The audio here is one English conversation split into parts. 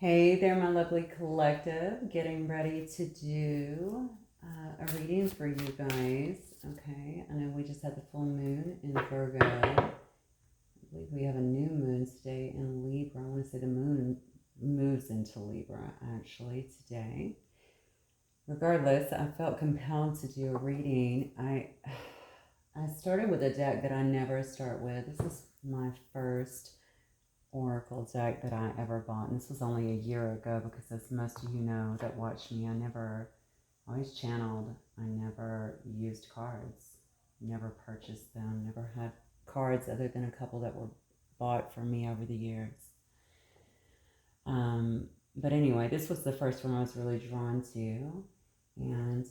Hey there, my lovely collective. Getting ready to do a reading for you guys. Okay, I know we just had the full moon in Virgo. I believe we have a new moon today in Libra. I want to say the moon moves into Libra actually today. Regardless, I felt compelled to do a reading. I started with a deck that I never start with. This is my first oracle deck that I ever bought, and this was only a year ago because, as most of you know that watch me, I never always channeled. I never used cards, never purchased them, never had cards other than a couple that were bought for me over the years. But anyway, this was the first one I was really drawn to, and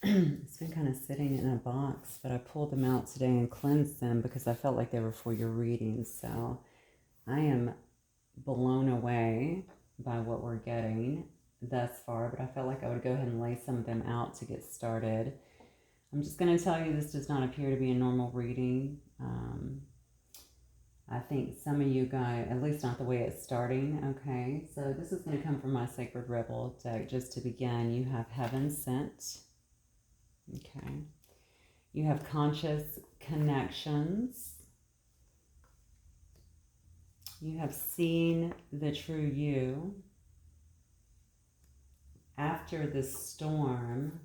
it's been kind of sitting in a box, but I pulled them out today and cleansed them because I felt like they were for your readings. So I am blown away by what we're getting thus far, but I felt like I would go ahead and lay some of them out to get started. I'm just going to tell you this does not appear to be a normal reading. I think some of you guys, at least not the way it's starting, okay? So this is going to come from my Sacred Rebel deck. Just to begin, you have Heaven Sent, okay? You have Conscious Connections. You have Seen the True You. After the Storm.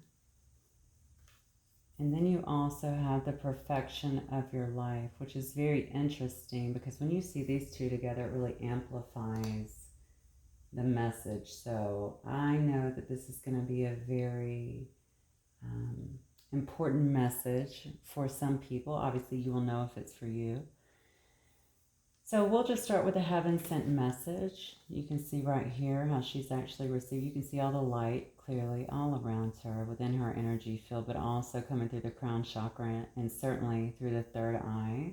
And then you also have the Perfection of Your Life, which is very interesting because when you see these two together, it really amplifies the message. So I know that this is going to be a very important message for some people. Obviously, you will know if it's for you. So we'll just start with the Heaven Sent message. You can see right here how she's actually received. You can see all the light clearly all around her, within her energy field, but also coming through the crown chakra and certainly through the third eye.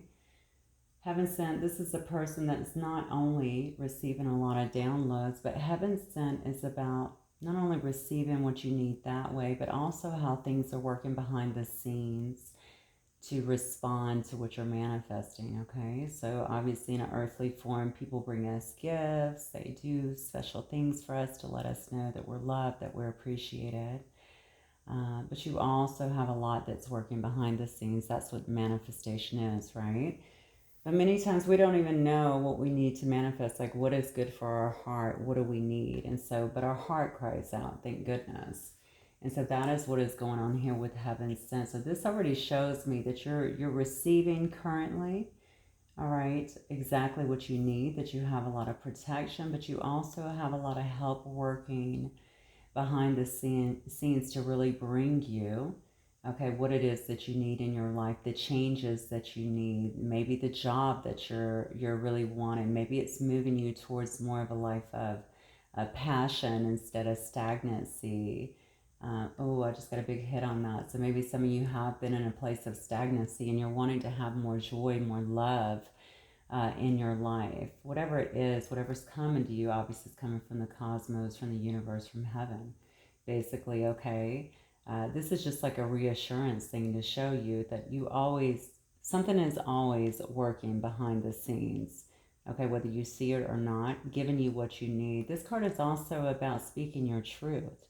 Heaven Sent, this is a person that's not only receiving a lot of downloads, but Heaven Sent is about not only receiving what you need that way, but also how things are working behind the scenes to respond to what you're manifesting, okay? So obviously in an earthly form, people bring us gifts. They do special things for us to let us know that we're loved, that we're appreciated. But you also have a lot that's working behind the scenes. That's what manifestation is, right? But many times we don't even know what we need to manifest, like what is good for our heart, what do we need? And so, but our heart cries out, thank goodness. And so that is what is going on here with Heaven Sent. So this already shows me that you're receiving currently, all right, exactly what you need, that you have a lot of protection, but you also have a lot of help working behind the scenes to really bring you, okay, what it is that you need in your life, the changes that you need, maybe the job that you're really wanting. Maybe it's moving you towards more of a life of passion instead of stagnancy. I just got a big hit on that. So maybe some of you have been in a place of stagnancy and you're wanting to have more joy, more love in your life. Whatever it is, whatever's coming to you, obviously is coming from the cosmos, from the universe, from heaven. Basically, okay? This is just like a reassurance thing to show you that something is always working behind the scenes. Okay, whether you see it or not, giving you what you need. This card is also about speaking your truth.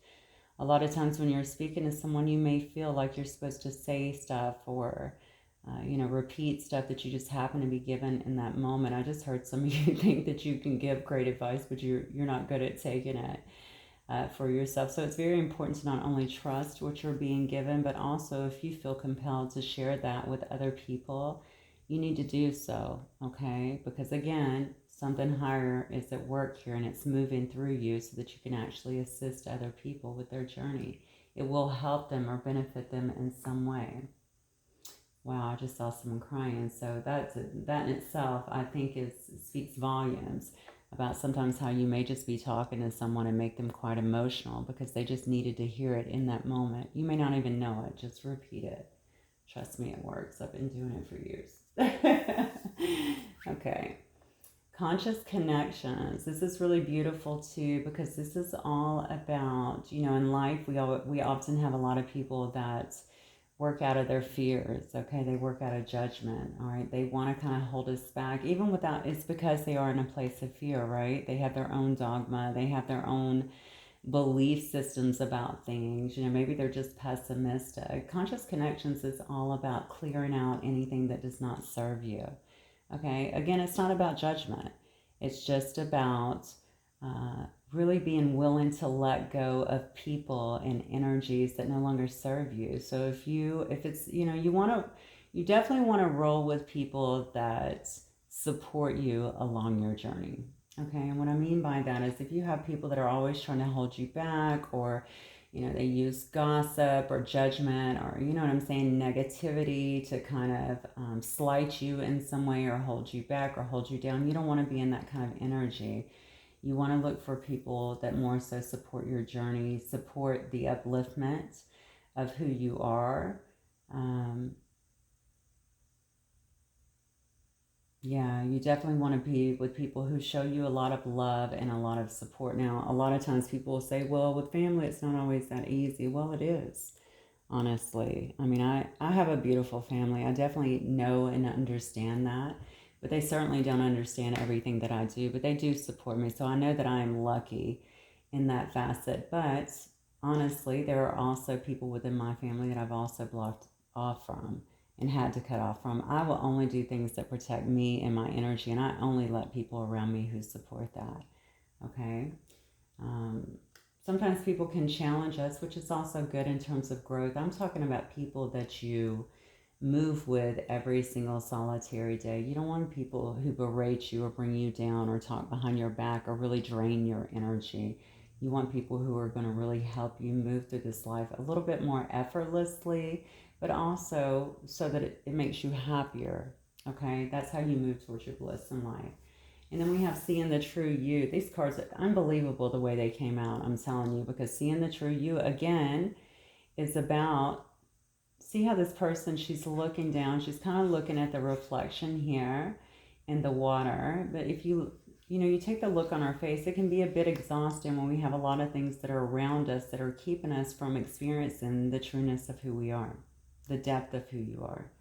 A lot of times when you're speaking to someone, you may feel like you're supposed to say stuff or, repeat stuff that you just happen to be given in that moment. I just heard some of you think that you can give great advice, but you're not good at taking it for yourself. So it's very important to not only trust what you're being given, but also if you feel compelled to share that with other people, you need to do so, okay? Because again, something higher is at work here and it's moving through you so that you can actually assist other people with their journey. It will help them or benefit them in some way. Wow, I just saw someone crying. So that in itself, I think, speaks volumes about sometimes how you may just be talking to someone and make them quite emotional because they just needed to hear it in that moment. You may not even know it. Just repeat it. Trust me, it works. I've been doing it for years. Okay. Conscious connections. This is really beautiful too because this is all about, in life we often have a lot of people that work out of their fears, okay? They work out of judgment, all right? They want to kind of hold us back, even without, it's because they are in a place of fear, right? They have their own dogma, they have their own belief systems about things. You know, maybe they're just pessimistic. Conscious Connections is all about clearing out anything that does not serve you, okay? Again, it's not about judgment. It's just about really being willing to let go of people and energies that no longer serve you. So if it's, you know, you definitely want to roll with people that support you along your journey. Okay. And what I mean by that is if you have people that are always trying to hold you back, or, you know, they use gossip or judgment, or, you know what I'm saying, negativity to kind of slight you in some way or hold you back or hold you down, you don't want to be in that kind of energy. You want to look for people that more so support your journey, support the upliftment of who you are. Yeah, you definitely want to be with people who show you a lot of love and a lot of support. Now, a lot of times people will say, well, with family, it's not always that easy. Well, it is, honestly. I mean, I have a beautiful family. I definitely know and understand that, but they certainly don't understand everything that I do, but they do support me. So I know that I am lucky in that facet. But honestly, there are also people within my family that I've also blocked off from and had to cut off from. I will only do things that protect me and my energy, and I only let people around me who support that. Okay. Um, Sometimes people can challenge us, which is also good in terms of growth. I'm talking about people that you move with every single solitary day. You don't want people who berate you or bring you down or talk behind your back or really drain your energy. You want people who are going to really help you move through this life a little bit more effortlessly, but also so that it makes you happier. Okay, that's how you move towards your bliss in life. And then we have Seeing the True You. These cards are unbelievable the way they came out, I'm telling you, because Seeing the True You, again, is about, see how this person, she's looking down, she's kind of looking at the reflection here in the water. But if you know, you take the look on our face, it can be a bit exhausting when we have a lot of things that are around us that are keeping us from experiencing the trueness of who we are, the depth of who you are.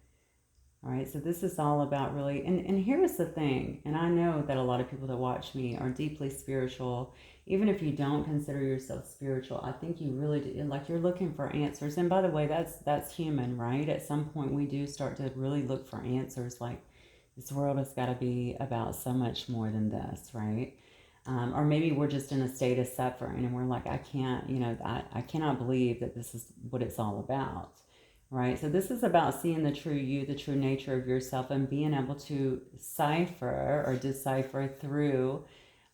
All right, so this is all about really, and here's the thing, and I know that a lot of people that watch me are deeply spiritual. Even if you don't consider yourself spiritual, I think you really do, like you're looking for answers. And by the way, that's human, right? At some point, we do start to really look for answers. Like this world has got to be about so much more than this, right? Or maybe we're just in a state of suffering, and we're like, I can't, you know, I cannot believe that this is what it's all about. Right. So this is about seeing the true you, the true nature of yourself, and being able to cipher or decipher through,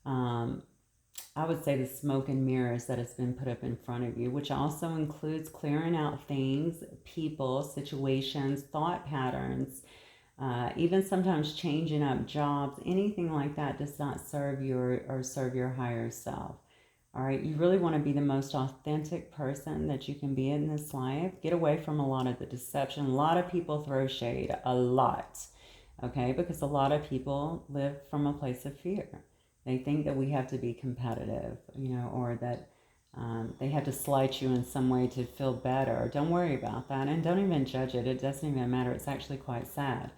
I would say, the smoke and mirrors that has been put up in front of you, which also includes clearing out things, people, situations, thought patterns, even sometimes changing up jobs. Anything like that does not serve you or serve your higher self. All right, you really want to be the most authentic person that you can be in this life. Get away from a lot of the deception. A lot of people throw shade, a lot, okay? Because a lot of people live from a place of fear. They think that we have to be competitive, you know, or that they have to slight you in some way to feel better. Don't worry about that, and don't even judge it. It doesn't even matter. It's actually quite sad.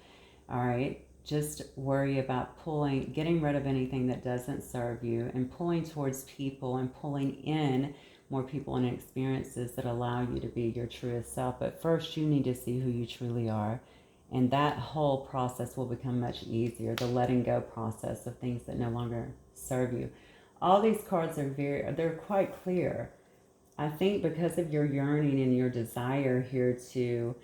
All right, just worry about getting rid of anything that doesn't serve you, and pulling towards people and pulling in more people and experiences that allow you to be your truest self. But first, you need to see who you truly are. And that whole process will become much easier. The letting go process of things that no longer serve you. All these cards they're quite clear. I think because of your yearning and your desire here to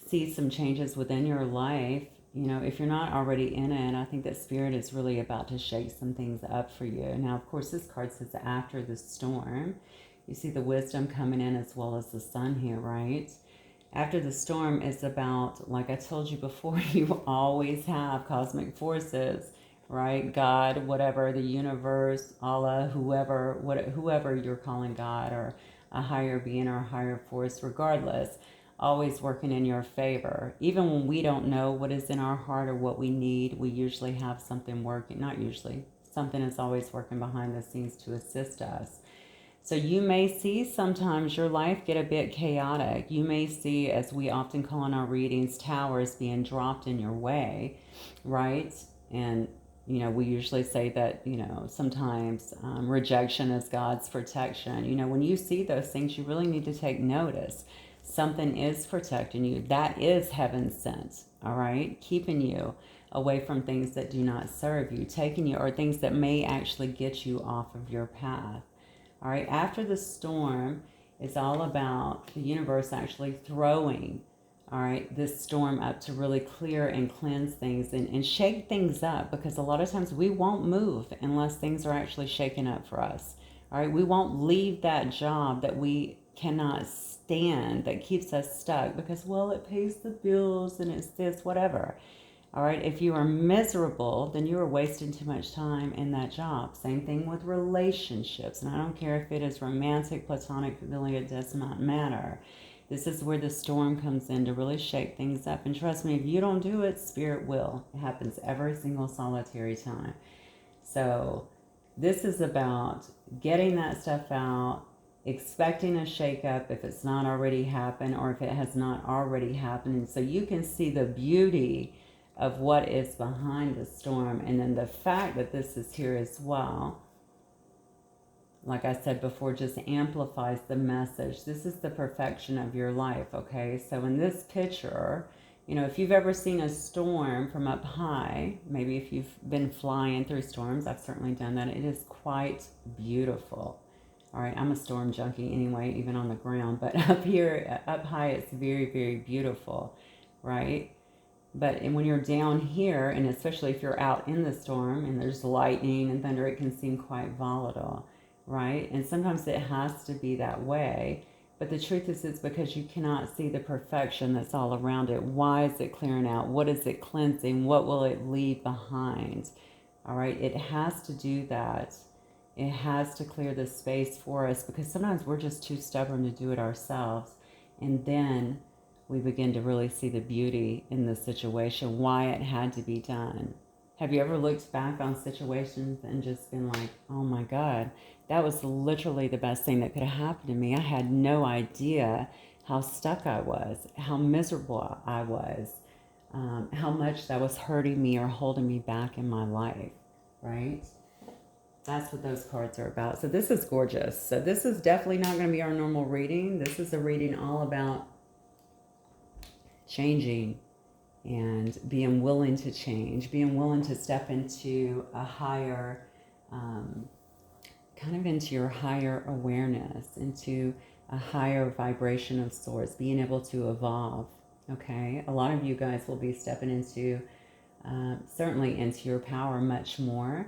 see some changes within your life, you know, if you're not already in it, I think that Spirit is really about to shake some things up for you. Now, of course, this card says after the storm. You see the wisdom coming in as well as the sun here, right? After the storm is about, like I told you before, you always have cosmic forces, right? God, whatever, the universe, Allah, whoever you're calling God, or a higher being or a higher force, regardless, always working in your favor. Even when we don't know what is in our heart or what we need, we usually have something working, not usually, something is always working behind the scenes to assist us. So you may see sometimes your life get a bit chaotic. You may see, as we often call in our readings, towers being dropped in your way, right? And, we usually say that, sometimes rejection is God's protection. When you see those things, you really need to take notice. Something is protecting you. That is heaven sent, all right? Keeping you away from things that do not serve you, taking you, or things that may actually get you off of your path. All right, after the storm, it's all about the universe actually throwing, all right, this storm up to really clear and cleanse things and shake things up, because a lot of times we won't move unless things are actually shaken up for us. All right, we won't leave that job that we cannot stand, that keeps us stuck because, well, it pays the bills and it's this, whatever. All right, if you are miserable, then you are wasting too much time in that job. Same thing with relationships. And I don't care if it is romantic, platonic, familiar, it does not matter. This is where the storm comes in to really shake things up. And trust me, if you don't do it, Spirit will. It happens every single solitary time. So this is about getting that stuff out, expecting a shakeup if it's not already happened, or if it has not already happened. And so you can see the beauty of what is behind the storm, and then the fact that this is here as well, like I said before, just amplifies the message. This is the perfection of your life, okay? So in this picture, if you've ever seen a storm from up high, maybe if you've been flying through storms, I've certainly done that, it is quite beautiful. All right, I'm a storm junkie anyway, even on the ground, but up here, up high, it's very, very beautiful, right? But when you're down here, and especially if you're out in the storm and there's lightning and thunder, it can seem quite volatile, right? And sometimes it has to be that way. But the truth is, it's because you cannot see the perfection that's all around it. Why is it clearing out? What is it cleansing? What will it leave behind? All right, it has to do that. It has to clear the space for us, because sometimes we're just too stubborn to do it ourselves. And then we begin to really see the beauty in the situation, why it had to be done. Have you ever looked back on situations and just been like, oh my God, that was literally the best thing that could have happened to me. I had no idea how stuck I was, how miserable I was, how much that was hurting me or holding me back in my life, right? That's what those cards are about. So this is gorgeous. So this is definitely not going to be our normal reading. This is a reading all about changing and being willing to change, being willing to step into a higher, kind of into your higher awareness, into a higher vibration of sorts, being able to evolve. Okay, a lot of you guys will be stepping into, certainly into your power much more.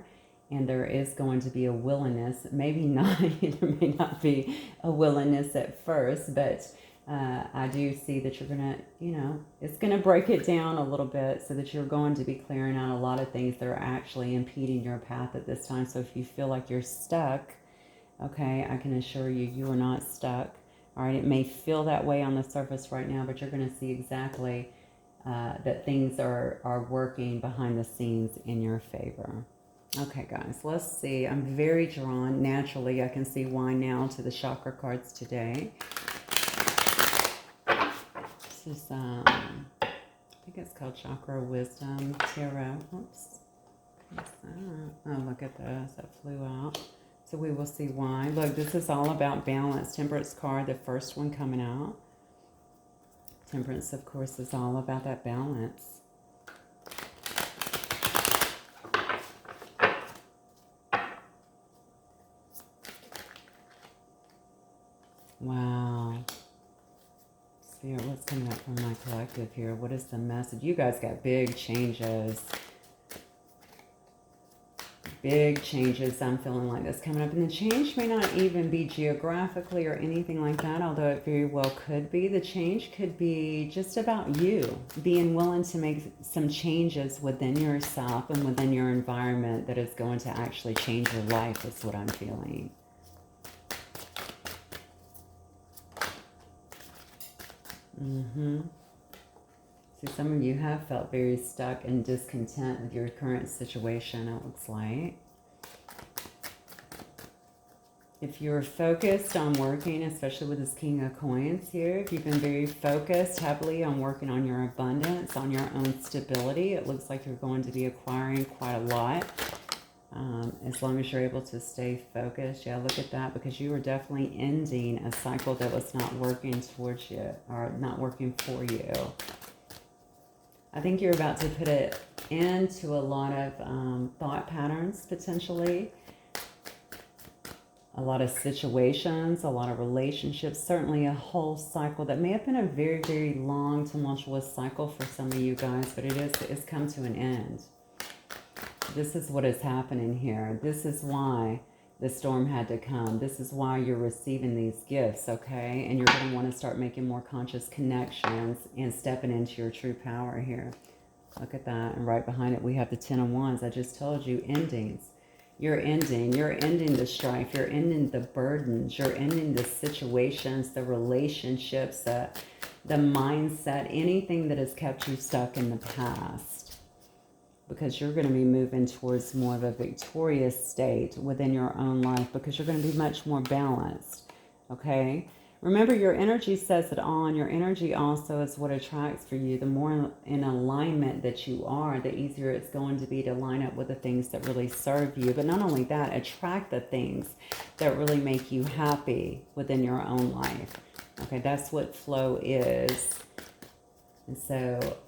And there is going to be a willingness, maybe not, there may not be a willingness at first, but I do see that you're going to, it's going to break it down a little bit so that you're going to be clearing out a lot of things that are actually impeding your path at this time. So if you feel like you're stuck, okay, I can assure you, you are not stuck. All right, it may feel that way on the surface right now, but you're going to see exactly that things are working behind the scenes in your favor. Okay, guys, let's see. I'm very drawn. Naturally, I can see why now to the chakra cards today. This is, I think it's called Chakra Wisdom Tarot. Oops. Oh, look at this. That flew out. So we will see why. Look, this is all about balance. Temperance card, the first one coming out. Temperance, of course, is all about that balance. Wow. Spirit, what's coming up from my collective here? What is the message? You guys got big changes. Big changes. I'm feeling like this coming up. And the change may not even be geographically or anything like that, although it very well could be. The change could be just about you being willing to make some changes within yourself and within your environment that is going to actually change your life, is what I'm feeling. See, some of you have felt very stuck and discontent with your current situation, it looks like. If you're focused on working, especially with this King of Coins here, if you've been very focused heavily on working on your abundance, on your own stability, it looks like you're going to be acquiring quite a lot. As long as you're able to stay focused. Yeah, look at that, because you were definitely ending a cycle that was not working towards you or not working for you. I think you're about to put it into a lot of thought patterns, potentially. A lot of situations, a lot of relationships, certainly a whole cycle that may have been a very, very long, tumultuous cycle for some of you guys, but it's come to an end. This is what is happening here. This is why the storm had to come. This is why you're receiving these gifts, okay? And you're going to want to start making more conscious connections and stepping into your true power here. Look at that. And right behind it, we have the Ten of Wands. I just told you, endings. You're ending the strife. You're ending the burdens. You're ending the situations, the relationships, the mindset, anything that has kept you stuck in the past. Because you're going to be moving towards more of a victorious state within your own life, because you're going to be much more balanced, okay? Remember, your energy says it all, and your energy also is what attracts for you. The more in alignment that you are, the easier it's going to be to line up with the things that really serve you. But not only that, attract the things that really make you happy within your own life. Okay, that's what flow is. And so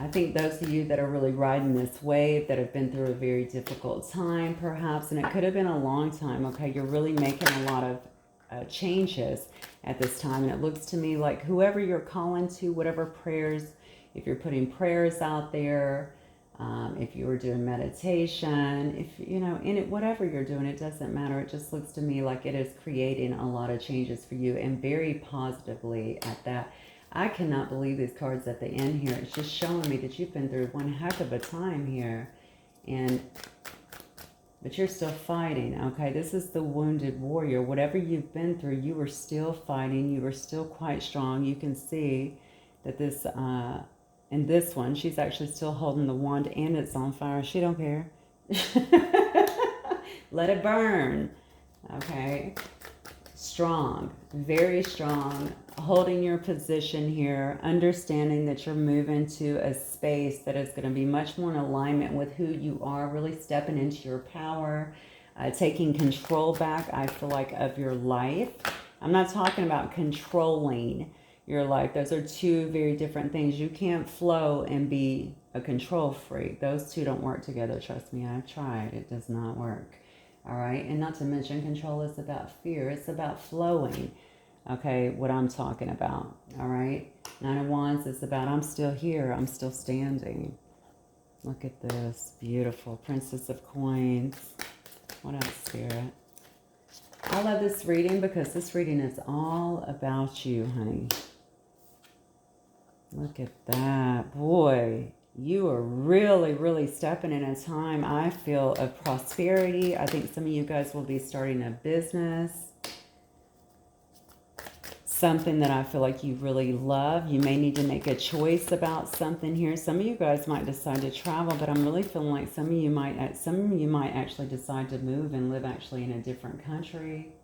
I think those of you that are really riding this wave, that have been through a very difficult time perhaps, and it could have been a long time, okay, you're really making a lot of changes at this time. And it looks to me like whoever you're calling to, whatever prayers, if you're putting prayers out there, if you were doing meditation, if you know, in it, whatever you're doing, it doesn't matter. It just looks to me like it is creating a lot of changes for you, and very positively at that. I cannot believe these cards at the end here. It's just showing me that you've been through one heck of a time here, but you're still fighting, okay? This is the wounded warrior. Whatever you've been through, you were still fighting. You were still quite strong. You can see that this, in this one, she's actually still holding the wand, and it's on fire. She don't care. Let it burn, okay? Strong, very strong, holding your position here, understanding that you're moving to a space that is going to be much more in alignment with who you are, really stepping into your power, taking control back, I feel like, of your life. I'm not talking about controlling your life. Those are two very different things. You can't flow and be a control freak. Those two don't work together. Trust me, I've tried. It does not work. All right. And not to mention, control is about fear. It's about flowing. Okay. What I'm talking about. All right. Nine of Wands is about, I'm still here. I'm still standing. Look at this. Beautiful. Princess of Coins. What else, Spirit? I love this reading because this reading is all about you, honey. Look at that. Boy. You are really, really stepping in a time, I feel, of prosperity. I think some of you guys will be starting a business. Something that I feel like you really love. You may need to make a choice about something here. Some of you guys might decide to travel, but I'm really feeling like some of you might actually decide to move and live actually in a different country.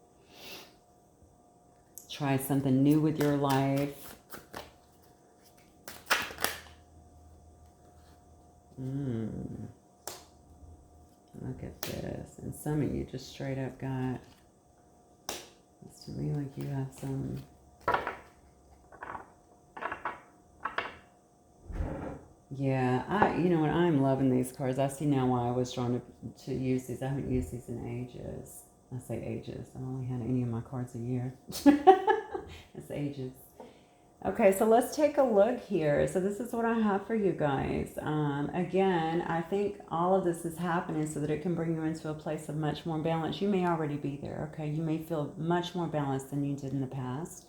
Try something new with your life. Look at this. And some of you just straight up got, it's to me like you have some, yeah, you know what, I'm loving these cards. I see now why I was drawn to use these. I haven't used these in ages. I say ages. I've only had any of my cards a year. It's ages. Okay, so let's take a look here. So this is what I have for you guys. Again, I think all of this is happening so that it can bring you into a place of much more balance. You may already be there, okay? You may feel much more balanced than you did in the past.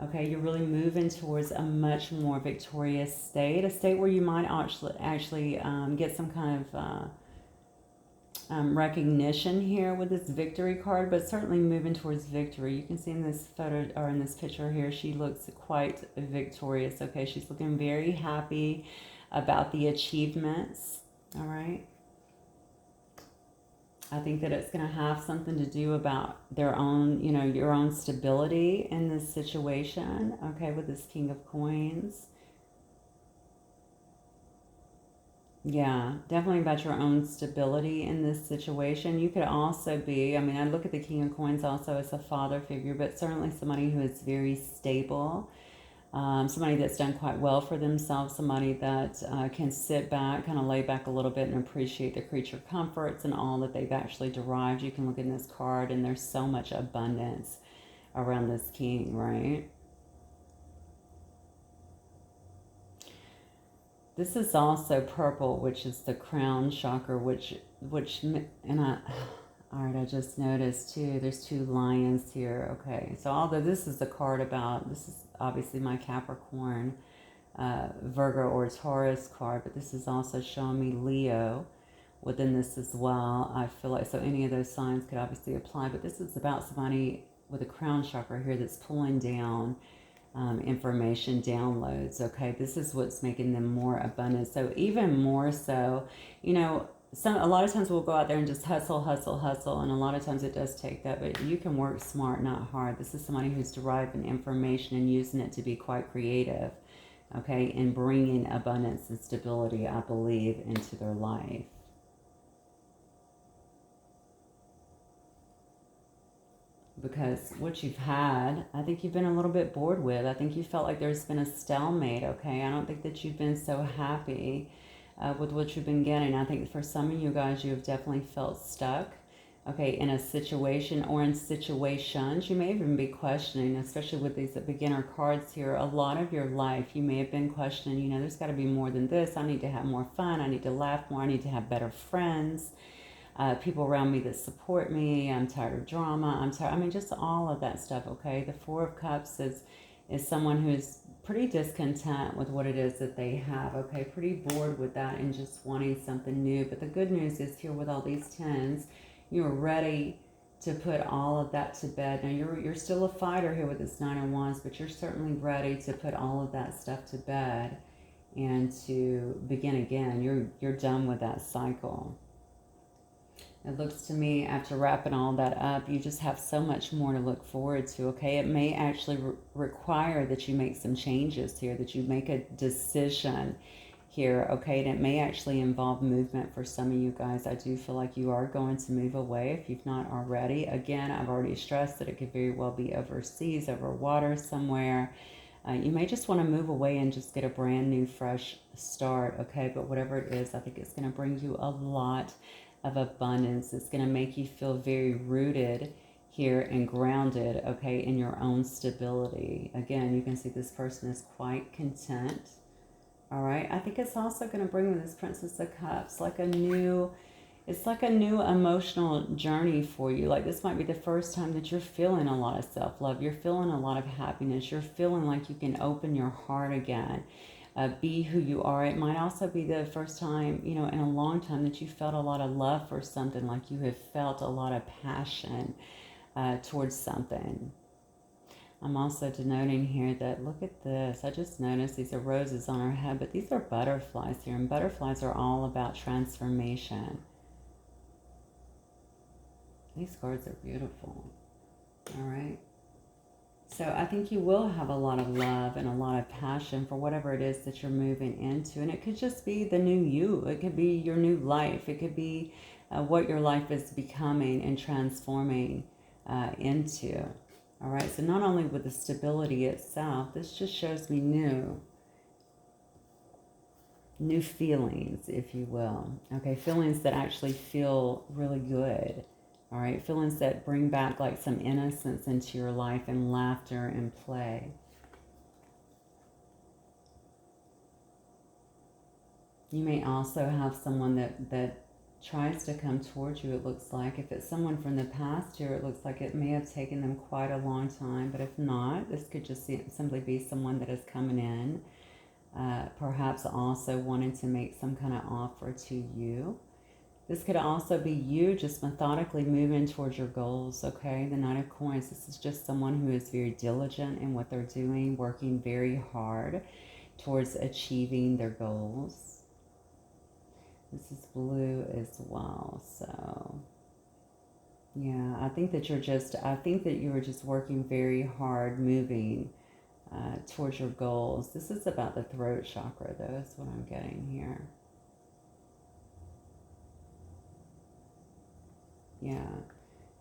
Okay, you're really moving towards a much more victorious state, a state where you might actually get some kind of recognition here with this victory card, but certainly moving towards victory. You can see in this photo, or in this picture here, she looks quite victorious. Okay, she's looking very happy about the achievements. All right. I think that it's going to have something to do about their own, you know, your own stability in this situation, okay, with this King of Coins. Yeah, definitely about your own stability in this situation. You could also be, I mean, I look at the King of Coins also as a father figure, but certainly somebody who is very stable, somebody that's done quite well for themselves, somebody that can sit back, kind of lay back a little bit and appreciate the creature comforts and all that they've actually derived. You can look in this card and there's so much abundance around this king, right? This is also purple, which is the crown chakra, and all right, I just noticed too, there's two lions here. Okay, so although this is the card about, this is obviously my Capricorn, Virgo or Taurus card, but this is also showing me Leo within this as well. I feel like, so any of those signs could obviously apply, but this is about somebody with a crown chakra here that's pulling down information downloads. Okay, this is what's making them more abundant. So even more so, you know, a lot of times we'll go out there and just hustle, hustle, hustle, and a lot of times it does take that, but you can work smart, not hard. This is somebody who's deriving information and using it to be quite creative, okay, and bringing abundance and stability, I believe, into their life. Because what you've had, I think you've been a little bit bored with. I think you felt like there's been a stalemate, okay? I don't think that you've been so happy with what you've been getting. I think for some of you guys, you have definitely felt stuck, okay, in a situation or in situations. You may even be questioning, especially with these beginner cards here, a lot of your life, you may have been questioning, you know, there's got to be more than this. I need to have more fun. I need to laugh more. I need to have better friends. People around me that support me. I'm tired of drama. I'm tired. I mean, just all of that stuff. Okay, the Four of Cups is someone who's pretty discontent with what it is that they have. Okay, pretty bored with that and just wanting something new. But the good news is here with all these tens, you're ready to put all of that to bed. Now you're still a fighter here with this Nine of Wands, but you're certainly ready to put all of that stuff to bed and to begin again. You're done with that cycle. It looks to me, after wrapping all that up, you just have so much more to look forward to, okay? It may actually require that you make some changes here, that you make a decision here, okay? And it may actually involve movement for some of you guys. I do feel like you are going to move away if you've not already. Again, I've already stressed that it could very well be overseas, over water somewhere. You may just want to move away and just get a brand new, fresh start, okay? But whatever it is, I think it's going to bring you a lot of abundance. It's going to make you feel very rooted here and grounded, okay, in your own stability. Again, you can see this person is quite content. All right. I think it's also going to bring this Princess of Cups like it's like a new emotional journey for you. Like this might be the first time that you're feeling a lot of self-love. You're feeling a lot of happiness. You're feeling like you can open your heart again. Be who you are. It might also be the first time, you know, in a long time that you felt a lot of love for something, like you have felt a lot of passion towards something. I'm also denoting here that, look at this, I just noticed these are roses on her head, but these are butterflies here, and butterflies are all about transformation. These cards are beautiful. All right. So I think you will have a lot of love and a lot of passion for whatever it is that you're moving into. And it could just be the new you. It could be your new life. It could be what your life is becoming and transforming into. All right. So not only with the stability itself, this just shows me new feelings, if you will. Okay. Feelings that actually feel really good. All right, feelings that bring back like some innocence into your life and laughter and play. You may also have someone that tries to come towards you, it looks like. If it's someone from the past here, it looks like it may have taken them quite a long time. But if not, this could just simply be someone that is coming in, perhaps also wanting to make some kind of offer to you. This could also be you just methodically moving towards your goals, okay? The Knight of Coins, this is just someone who is very diligent in what they're doing, working very hard towards achieving their goals. This is blue as well, so Yeah, I think that I think that you were just working very hard, moving towards your goals. This is about the throat chakra, though, is what I'm getting here. Yeah.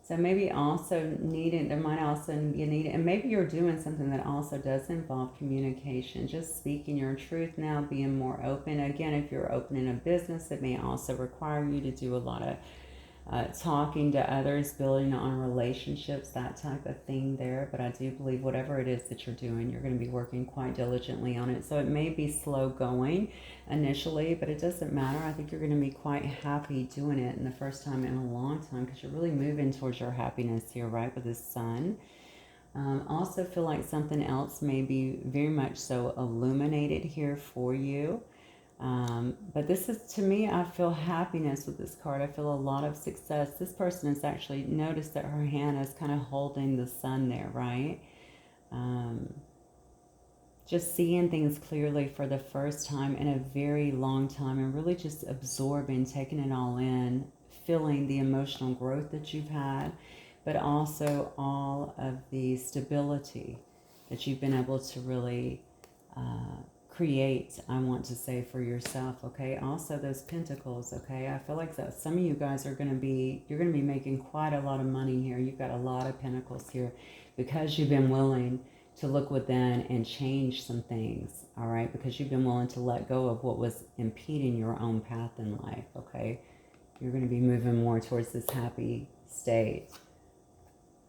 So maybe also needing, there might also be a need, and maybe you're doing something that also does involve communication, just speaking your truth now, being more open. Again, if you're opening a business, it may also require you to do a lot of talking to others, building on relationships, that type of thing there. But I do believe whatever it is that you're doing, you're going to be working quite diligently on it. So it may be slow going initially, but it doesn't matter. I think you're going to be quite happy doing it in the first time in a long time, because you're really moving towards your happiness here, right, with this sun. Also feel like something else may be very much so illuminated here for you. But this is, to me, I feel happiness with this card. I feel a lot of success. This person has actually noticed that her hand is kind of holding the sun there, right? Just seeing things clearly for the first time in a very long time, and really just absorbing, taking it all in, feeling the emotional growth that you've had, but also all of the stability that you've been able to really create, I want to say, for yourself. Okay, also those pentacles. Okay, I feel like that some of you guys are going to be, you're going to be making quite a lot of money here. You've got a lot of pentacles here because you've been willing to look within and change some things. All right, because you've been willing to let go of what was impeding your own path in life. Okay, you're going to be moving more towards this happy state.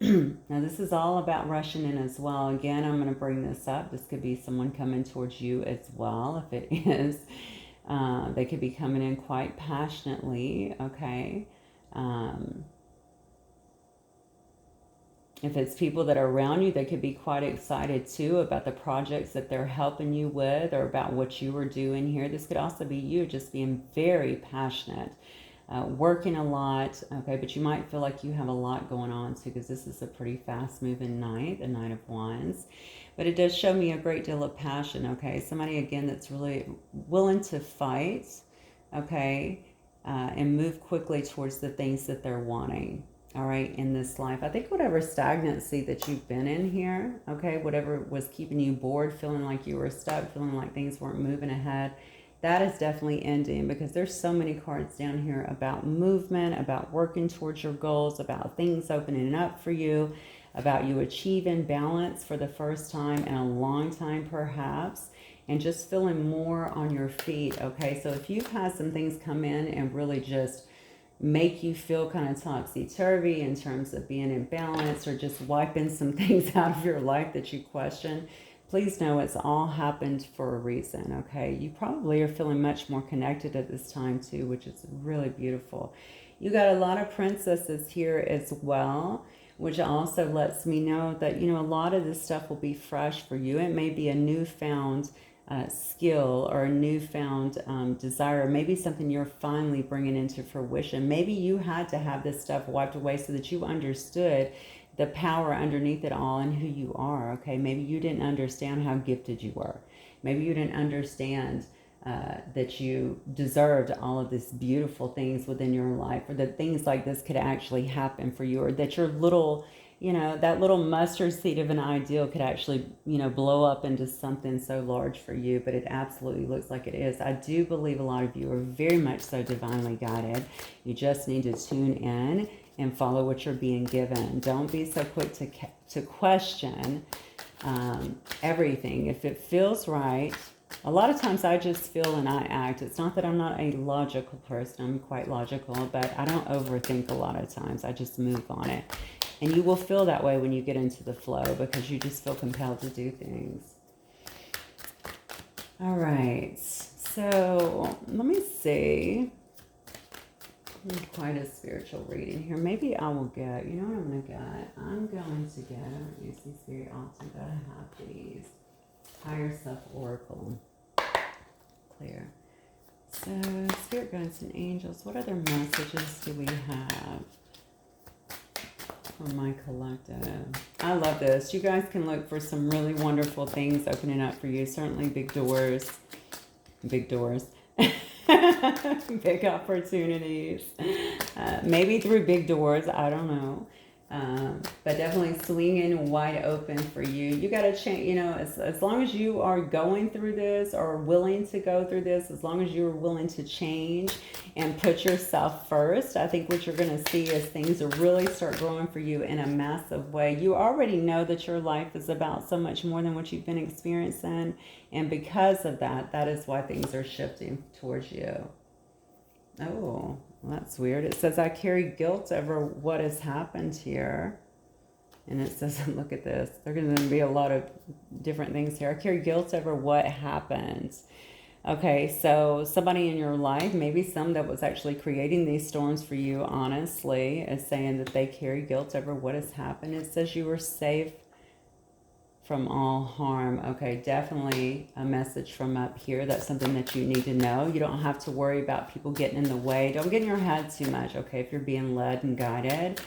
Now, this is all about rushing in as well. Again, I'm going to bring this up. This could be someone coming towards you as well. If it is, they could be coming in quite passionately, okay? If it's people that are around you, they could be quite excited too about the projects that they're helping you with, or about what you are doing here. This could also be you just being very passionate. Working a lot, okay, but you might feel like you have a lot going on too, because this is a pretty fast-moving night, the Knight of Wands. But it does show me a great deal of passion, okay? Somebody, again, that's really willing to fight, okay, and move quickly towards the things that they're wanting, all right, in this life. I think whatever stagnancy that you've been in here, okay, whatever was keeping you bored, feeling like you were stuck, feeling like things weren't moving ahead, that is definitely ending, because there's so many cards down here about movement, about working towards your goals, about things opening up for you, about you achieving balance for the first time in a long time perhaps, and just feeling more on your feet, okay? So if you've had some things come in and really just make you feel kind of topsy-turvy in terms of being in balance, or just wiping some things out of your life that you question, please know it's all happened for a reason, okay? You probably are feeling much more connected at this time too, which is really beautiful. You got a lot of princesses here as well, which also lets me know that, you know, a lot of this stuff will be fresh for you. It may be a newfound skill, or a newfound desire, maybe something you're finally bringing into fruition. Maybe you had to have this stuff wiped away so that you understood the power underneath it all and who you are, okay? Maybe you didn't understand how gifted you were. Maybe you didn't understand that you deserved all of these beautiful things within your life, or that things like this could actually happen for you, or that your little, you know, that little mustard seed of an ideal could actually, you know, blow up into something so large for you. But it absolutely looks like it is. I do believe a lot of you are very much so divinely guided. You just need to tune in and follow what you're being given. Don't be so quick to question everything. If it feels right, a lot of times I just feel and I act. It's not that I'm not a logical person. I'm quite logical, but I don't overthink a lot of times. I just move on it. And you will feel that way when you get into the flow, because you just feel compelled to do things. All right. So let me see. Quite a spiritual reading here. Maybe I will get, you know what I'm going to get? I'm going to get, I don't use these very often, but I have these. Higher Self Oracle. Clear. So, Spirit Guides and Angels, what other messages do we have for my collective? I love this. You guys can look for some really wonderful things opening up for you. Certainly big doors. Big doors. Big opportunities. Maybe through big doors, I don't know. But definitely swinging wide open for you. You got to change, as long as you are going through this or willing to go through this, as long as you're willing to change and put yourself first, I think what you're going to see is things really start growing for you in a massive way. You already know that your life is about so much more than what you've been experiencing. And because of that, that is why things are shifting towards you. Oh, well, that's weird. It says, I carry guilt over what has happened here. And it says, look at this. There are going to be a lot of different things here. I carry guilt over what happened. Okay, so somebody in your life, maybe some that was actually creating these storms for you, honestly, is saying that they carry guilt over what has happened. It says you were safe from all harm. Okay, definitely a message from up here. That's something that you need to know. You don't have to worry about people getting in the way. Don't get in your head too much, okay, if you're being led and guided.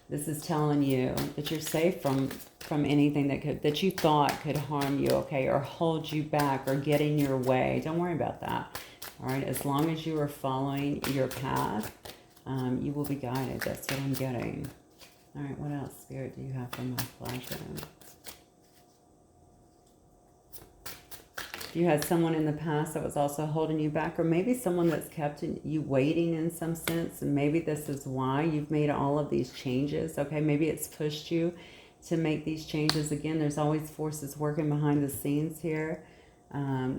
This is telling you that you're safe from anything that you thought could harm you, okay, or hold you back or get in your way. Don't worry about that. All right, as long as you are following your path, you will be guided. That's what I'm getting. All right, what else, Spirit, do you have for my pleasure? You had someone in the past that was also holding you back, or maybe someone that's kept you waiting in some sense, and maybe this is why you've made all of these changes, okay? Maybe it's pushed you to make these changes. Again, there's always forces working behind the scenes here.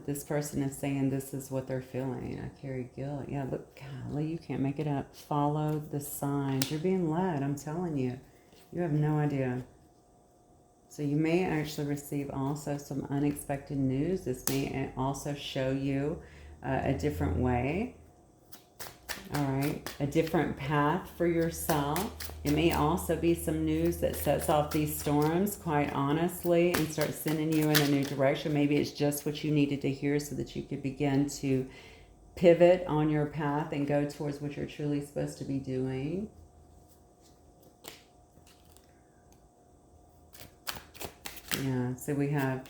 This person is saying this is what they're feeling. I carry guilt. Yeah, look, golly, you can't make it up. Follow the signs. You're being led, I'm telling you. You have no idea. So you may actually receive also some unexpected news. This may also show you a different way. All right, a different path for yourself. It may also be some news that sets off these storms, quite honestly, and starts sending you in a new direction. Maybe it's just what you needed to hear so that you could begin to pivot on your path and go towards what you're truly supposed to be doing. Yeah, so we have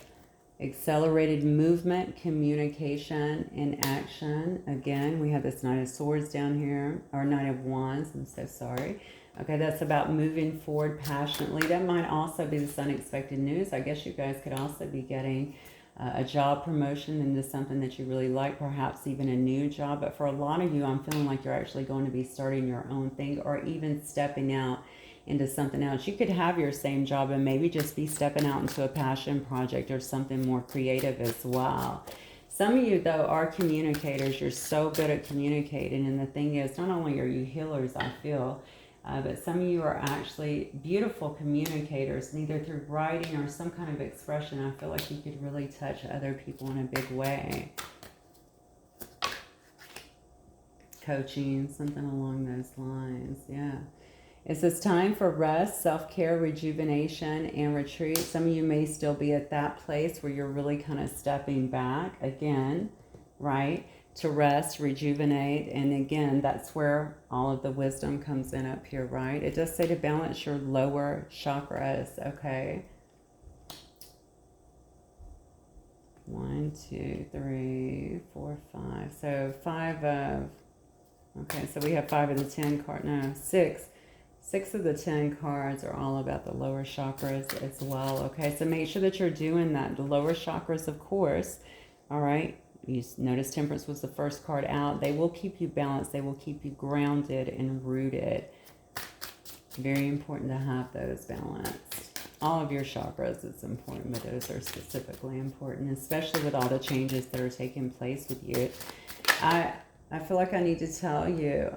accelerated movement, communication, and action. Again, we have this Knight of Swords down here, or Knight of Wands, I'm so sorry. Okay, that's about moving forward passionately. That might also be this unexpected news. I guess you guys could also be getting a job promotion into something that you really like, perhaps even a new job. But for a lot of you, I'm feeling like you're actually going to be starting your own thing, or even stepping out into something else. You could have your same job and maybe just be stepping out into a passion project or something more creative as well. Some of you, though, are communicators. You're so good at communicating. And the thing is, not only are you healers, I feel, but some of you are actually beautiful communicators, and either through writing or some kind of expression, I feel like you could really touch other people in a big way. Coaching, something along those lines, yeah. It says time for rest, self-care, rejuvenation, and retreat. Some of you may still be at that place where you're really kind of stepping back again, right? To rest, rejuvenate. And again, that's where all of the wisdom comes in up here, right? It does say to balance your lower chakras, okay? 1, 2, 3, 4, 5. So 5 of, okay, so we have 5 of the 10 card, no, 6. 6 of the 10 cards are all about the lower chakras as well, okay? So make sure that you're doing that. The lower chakras, of course, all right? You notice Temperance was the first card out. They will keep you balanced. They will keep you grounded and rooted. Very important to have those balanced. All of your chakras is important, but those are specifically important, especially with all the changes that are taking place with you. I feel like I need to tell you,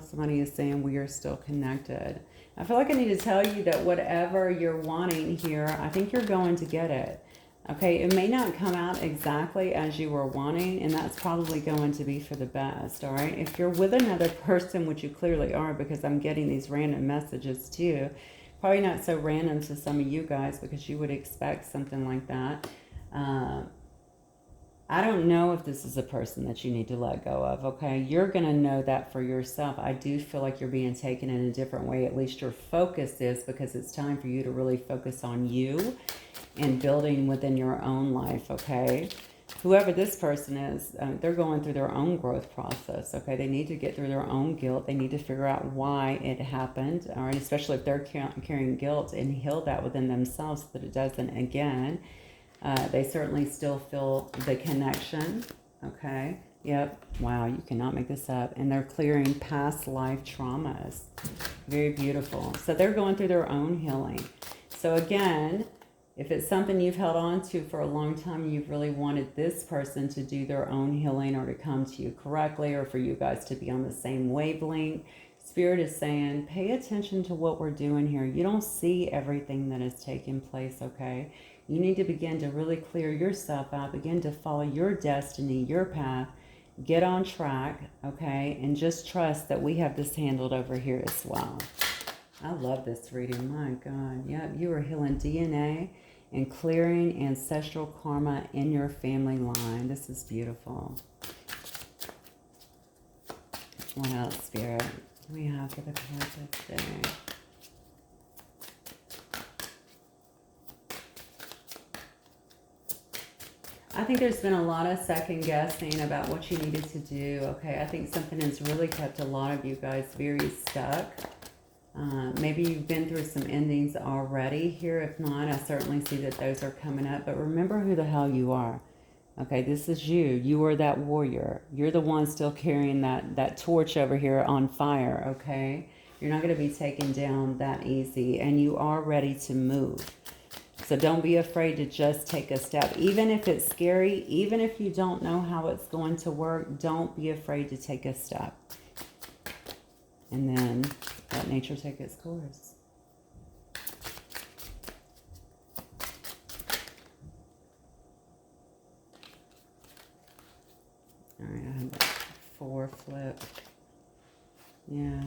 somebody is saying we are still connected. I feel like I need to tell you that whatever you're wanting here, I think you're going to get it. Okay, it may not come out exactly as you were wanting, and that's probably going to be for the best, all right? If you're with another person, which you clearly are, because I'm getting these random messages too, probably not so random to some of you guys because you would expect something like that. I don't know if this is a person that you need to let go of, okay? You're going to know that for yourself. I do feel like you're being taken in a different way. At least your focus is, because it's time for you to really focus on you and building within your own life, okay? whoever this person is, they're going through their own growth process, okay? They need to get through their own guilt. They need to figure out why it happened, all right? Especially if they're carrying guilt, and heal that within themselves so that it doesn't again. They certainly still feel the connection, okay? Yep, wow, you cannot make this up. And they're clearing past life traumas. Very beautiful. So they're going through their own healing. So again, if it's something you've held on to for a long time, you've really wanted this person to do their own healing or to come to you correctly, or for you guys to be on the same wavelength, Spirit is saying, pay attention to what we're doing here. You don't see everything that is taking place, okay? You need to begin to really clear yourself out, begin to follow your destiny, your path, get on track, okay? And just trust that we have this handled over here as well. I love this reading. My God. Yep, you are healing DNA and clearing ancestral karma in your family line. This is beautiful. What else, Spirit? We have for the cards today. I think there's been a lot of second guessing about what you needed to do. Okay, I think something has really kept a lot of you guys very stuck. Maybe you've been through some endings already here. If not, I certainly see that those are coming up. But remember who the hell you are. Okay, this is you. You are that warrior. You're the one still carrying that torch over here on fire, okay? You're not going to be taken down that easy, and you are ready to move. So don't be afraid to just take a step. Even if it's scary, even if you don't know how it's going to work, don't be afraid to take a step. And then let nature take its course. All right, I have that 4 flip. Yeah.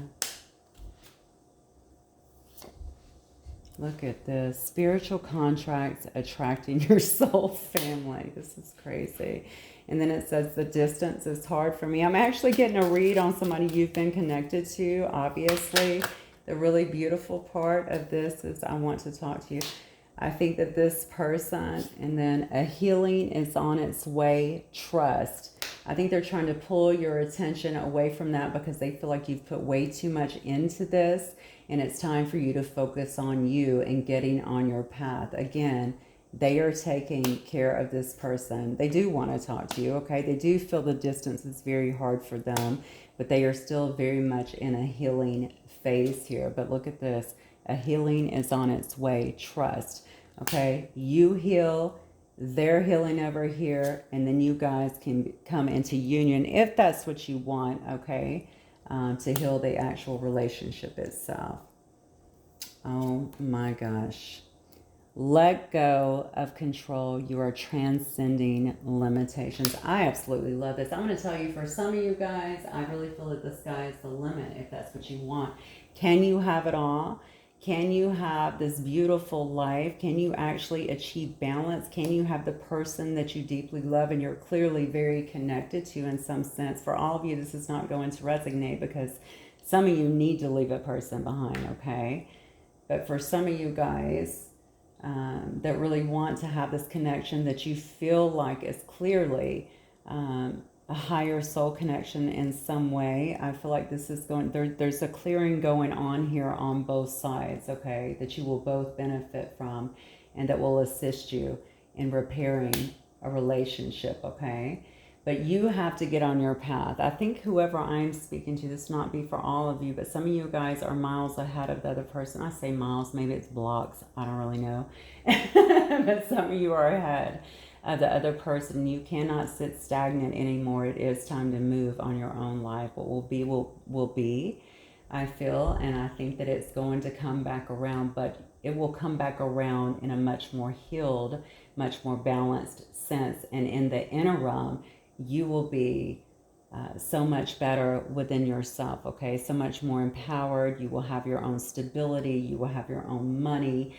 Look at this. Spiritual contracts attracting your soul family. This is crazy. And then it says the distance is hard for me. I'm actually getting a read on somebody you've been connected to, obviously. The really beautiful part of this is I want to talk to you. I think that this person, and then a healing is on its way, trust. I think they're trying to pull your attention away from that because they feel like you've put way too much into this, and it's time for you to focus on you and getting on your path. Again, they are taking care of this person. They do want to talk to you, okay? They do feel the distance is very hard for them, but they are still very much in a healing phase here. But look at this. A healing is on its way. Trust, okay? You heal, they're healing over here, and then you guys can come into union if that's what you want, okay? To heal the actual relationship itself. Oh my gosh. Let go of control. You are transcending limitations. I absolutely love this. I'm going to tell you, for some of you guys, I really feel that the sky is the limit if that's what you want. Can you have it all? Can you have this beautiful life? Can you actually achieve balance? Can you have the person that you deeply love and you're clearly very connected to in some sense? For all of you, this is not going to resonate because some of you need to leave a person behind, okay? But for some of you guys that really want to have this connection that you feel like is clearly a higher soul connection in some way, I feel like this is going, there's a clearing going on here on both sides, okay, that you will both benefit from and that will assist you in repairing a relationship, okay? But you have to get on your path. I think whoever I'm speaking to, this not be for all of you, but some of you guys are miles ahead of the other person. I say miles, maybe it's blocks. I don't really know. But some of you are ahead of the other person. You cannot sit stagnant anymore. It is time to move on your own life. What will be, will be, I feel. And I think that it's going to come back around, but it will come back around in a much more healed, much more balanced sense. And in the interim, you will be so much better within yourself, okay? So much more empowered. You will have your own stability. You will have your own money.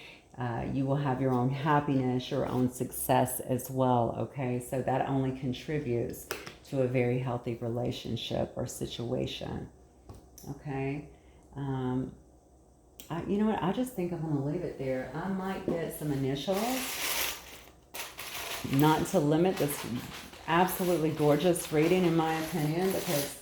You will have your own happiness, your own success as well, okay? So that only contributes to a very healthy relationship or situation, okay? You know what? I just think I'm going to leave it there. I might get some initials, not to limit this absolutely gorgeous reading in my opinion, because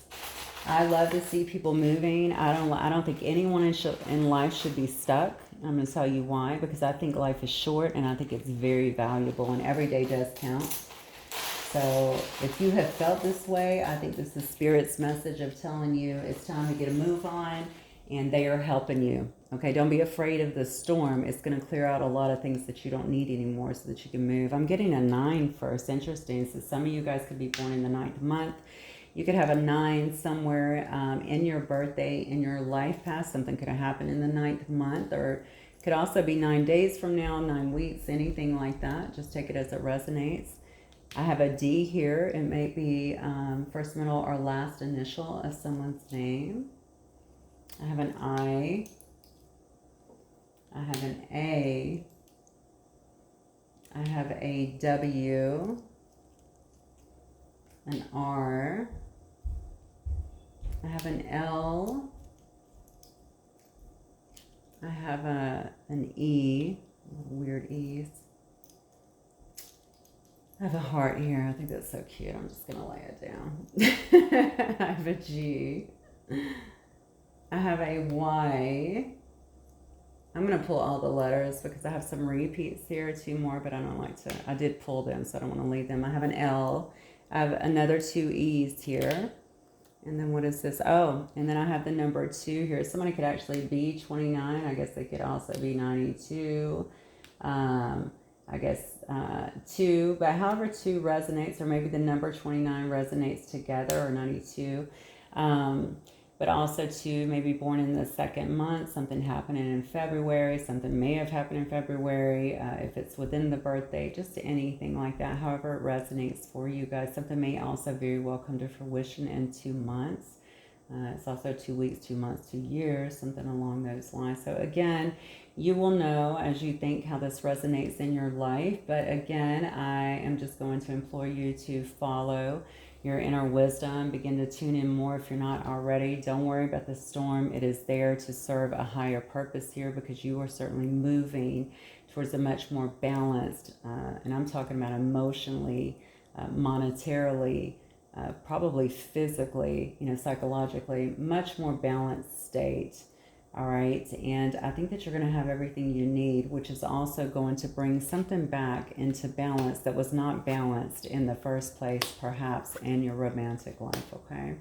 I love to see people moving. I don't think anyone in life should be stuck. I'm going to tell you why, because I think life is short and I think it's very valuable and every day does count. So if you have felt this way, I think this is Spirit's message of telling you it's time to get a move on, and they are helping you. Okay, don't be afraid of the storm. It's going to clear out a lot of things that you don't need anymore so that you can move. I'm getting a 9 first. Interesting. So some of you guys could be born in the 9th month. You could have a 9 somewhere in your birthday, in your life past. Something could have happened in the 9th month, or it could also be 9 days from now, 9 weeks, anything like that. Just take it as it resonates. I have a D here. It may be first, middle, or last initial of someone's name. I have an I. I have an A. I have a W. An R. I have an L. I have an E. Weird E's. I have a heart here. I think that's so cute. I'm just going to lay it down. I have a G. I have a Y. I'm going to pull all the letters because I have some repeats here, 2 more, but I don't like to. I did pull them, so I don't want to leave them. I have an L. I have another 2 E's here. And then what is this? Oh, and then I have the number 2 here. Somebody could actually be 29. I guess they could also be 92. I guess 2, but however 2 resonates, or maybe the number 29 resonates together, or 92. But also 2, maybe born in the 2nd month, something happening in February, something may have happened in February, if it's within the birthday, just anything like that, however it resonates for you guys. Something may also very well come to fruition in 2 months. It's also 2 weeks, 2 months, 2 years, something along those lines. So again, you will know as you think how this resonates in your life. But again, I am just going to implore you to follow your inner wisdom. Begin to tune in more if you're not already. Don't worry about the storm. It is there to serve a higher purpose here, because you are certainly moving towards a much more balanced, and I'm talking about emotionally, monetarily, probably physically, psychologically, much more balanced state. All right. And I think that you're going to have everything you need, which is also going to bring something back into balance that was not balanced in the first place, perhaps, in your romantic life. Okay.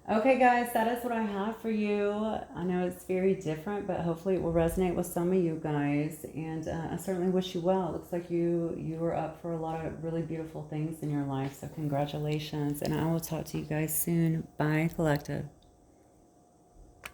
Okay, guys, that is what I have for you. I know it's very different, but hopefully it will resonate with some of you guys. And I certainly wish you well. It looks like you were up for a lot of really beautiful things in your life. So congratulations. And I will talk to you guys soon. Bye, Collective.